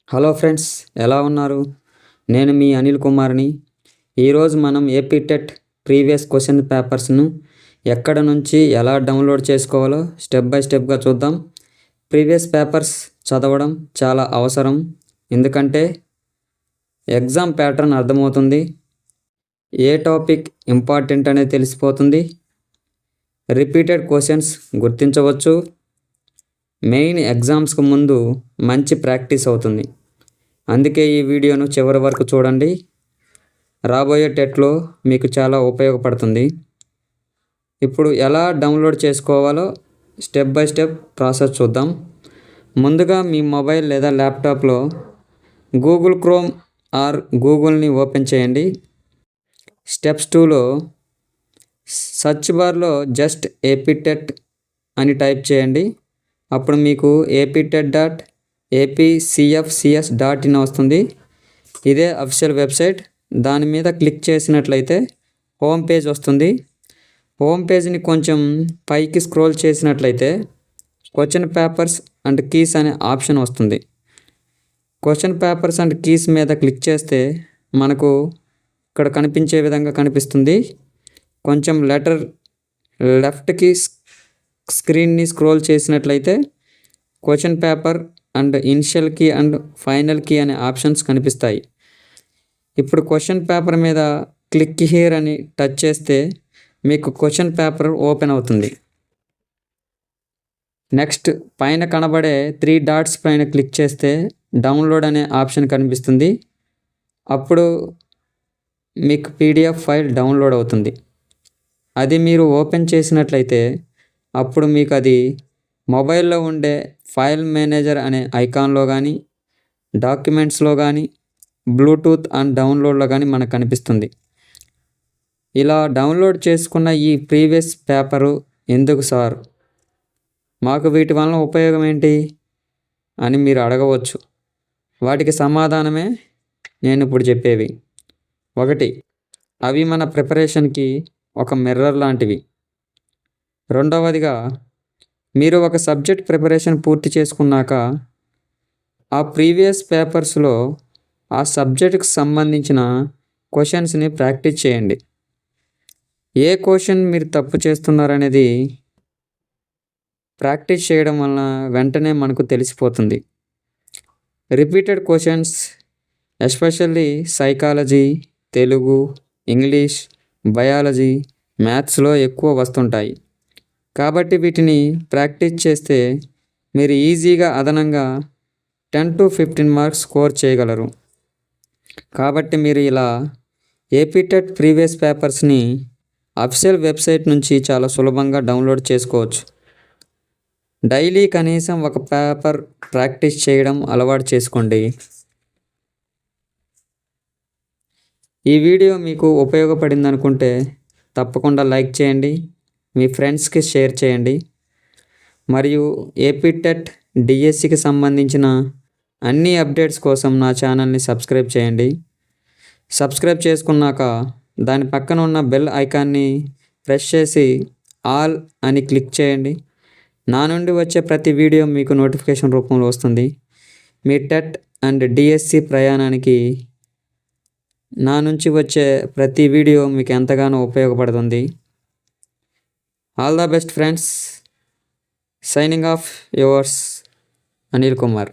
Hello friends, ఎలా ఉన్నారు? నేను మీ అనిల్ కుమార్ని. ఈరోజు మనం ఏపీ టెట్ ప్రీవియస్ క్వశ్చన్ పేపర్స్ను ఎక్కడ నుంచి ఎలా డౌన్లోడ్ చేసుకోవాలో స్టెప్ బై స్టెప్గా చూద్దాం. ప్రీవియస్ పేపర్స్ చదవడం చాలా అవసరం, ఎందుకంటే ఎగ్జామ్ ప్యాటర్న్ అర్థమవుతుంది, ఏ టాపిక్ ఇంపార్టెంట్ అనేది తెలిసిపోతుంది, రిపీటెడ్ క్వశ్చన్స్ గుర్తించవచ్చు, మెయిన్ ఎగ్జామ్స్కు ముందు మంచి ప్రాక్టీస్ అవుతుంది. అందుకే ఈ వీడియోను చివరి వరకు చూడండి, రాబోయే టెట్లో మీకు చాలా ఉపయోగపడుతుంది. ఇప్పుడు ఎలా డౌన్లోడ్ చేసుకోవాలో స్టెప్ బై స్టెప్ ప్రాసెస్ చూద్దాం. ముందుగా మీ మొబైల్ లేదా ల్యాప్టాప్లో గూగుల్ క్రోమ్ ఆర్ గూగుల్ని ఓపెన్ చేయండి. స్టెప్స్ 2లో సర్చ్ బార్లో జస్ట్ ఏపీటెట్ అని టైప్ చేయండి. అప్పుడు మీకు aptet.apcfcs.in వస్తుంది. ఇదే అఫీషియల్ వెబ్సైట్. దాని మీద క్లిక్ చేసినట్లయితే హోమ్ పేజ్ వస్తుంది. హోమ్ పేజ్ని కొంచెం పైకి స్క్రోల్ చేసినట్లయితే క్వశ్చన్ పేపర్స్ అండ్ కీస్ అనే ఆప్షన్ వస్తుంది. క్వశ్చన్ పేపర్స్ అండ్ కీస్ మీద క్లిక్ చేస్తే మనకు ఇక్కడ కనిపించే విధంగా కనిపిస్తుంది. కొంచెం లెఫ్ట్కి స్క్రీన్ని స్క్రోల్ చేసినట్లయితే question paper and initial key and final key అనే ఆప్షన్స్ కనిపిస్తాయి. ఇప్పుడు క్వశ్చన్ పేపర్ మీద క్లిక్ హియర్ అని టచ్ చేస్తే మీకు క్వశ్చన్ పేపర్ ఓపెన్ అవుతుంది. నెక్స్ట్ పైన కనబడే 3 డాట్స్ పైన క్లిక్ చేస్తే డౌన్లోడ్ అనే ఆప్షన్ కనిపిస్తుంది. అప్పుడు మీకు పీడిఎఫ్ ఫైల్ డౌన్లోడ్ అవుతుంది. అది మీరు ఓపెన్ చేసినట్లయితే అప్పుడు మీకు అది మొబైల్లో ఉండే ఫైల్ మేనేజర్ అనే ఐకాన్లో కానీ, డాక్యుమెంట్స్లో కానీ, బ్లూటూత్ అండ్ డౌన్లోడ్లో కానీ మనకు కనిపిస్తుంది. ఇలా డౌన్లోడ్ చేసుకున్న ఈ ప్రీవియస్ పేపరు ఎందుకు సార్, మాకు వీటి వలన ఉపయోగం ఏంటి అని మీరు అడగవచ్చు. వాటికి సమాధానమే నేను ఇప్పుడు చెప్పేవి. 1, అవి మన ప్రిపరేషన్కి ఒక మిర్రర్ లాంటివి. రెండవదిగా, మీరు ఒక సబ్జెక్ట్ ప్రిపరేషన్ పూర్తి చేసుకున్నాక ఆ ప్రీవియస్ పేపర్స్లో ఆ సబ్జెక్ట్కి సంబంధించిన క్వశ్చన్స్ని ప్రాక్టీస్ చేయండి. ఏ క్వశ్చన్ మీరు తప్పు చేస్తున్నారనేది ప్రాక్టీస్ చేయడం వలన వెంటనే మనకు తెలిసిపోతుంది. Repeated questions especially psychology, Telugu, English, biology, మ్యాథ్స్లో ఎక్కువ వస్తుంటాయి. కాబట్టి వీటిని ప్రాక్టీస్ చేస్తే మీరు ఈజీగా అదనంగా 10 to 15 మార్క్స్ స్కోర్ చేయగలరు. కాబట్టి మీరు ఇలా ఏపీటెట్ ప్రీవియస్ పేపర్స్ని అఫీషియల్ వెబ్సైట్ నుంచి చాలా సులభంగా డౌన్లోడ్ చేసుకోవచ్చు. డైలీ కనీసం ఒక పేపర్ ప్రాక్టీస్ చేయడం అలవాటు చేసుకోండి. ఈ వీడియో మీకు ఉపయోగపడింది అనుకుంటే తప్పకుండా లైక్ చేయండి, మీ ఫ్రెండ్స్కి షేర్ చేయండి. మరియు ఏపీటెట్ డిఎస్సికి సంబంధించిన అన్ని అప్డేట్స్ కోసం నా ఛానల్ని సబ్స్క్రైబ్ చేయండి. సబ్స్క్రైబ్ చేసుకున్నాక దాని పక్కన ఉన్న బెల్ ఐకాన్ని ప్రెస్ చేసి ఆల్ అని క్లిక్ చేయండి. నా నుండి వచ్చే ప్రతి వీడియో మీకు నోటిఫికేషన్ రూపంలో వస్తుంది. మీ టెట్ అండ్ డిఎస్సి ప్రయాణానికి నా నుంచి వచ్చే ప్రతి వీడియో మీకు ఎంతగానో ఉపయోగపడుతుంది. All the best friends. Signing off yours Anil Kumar.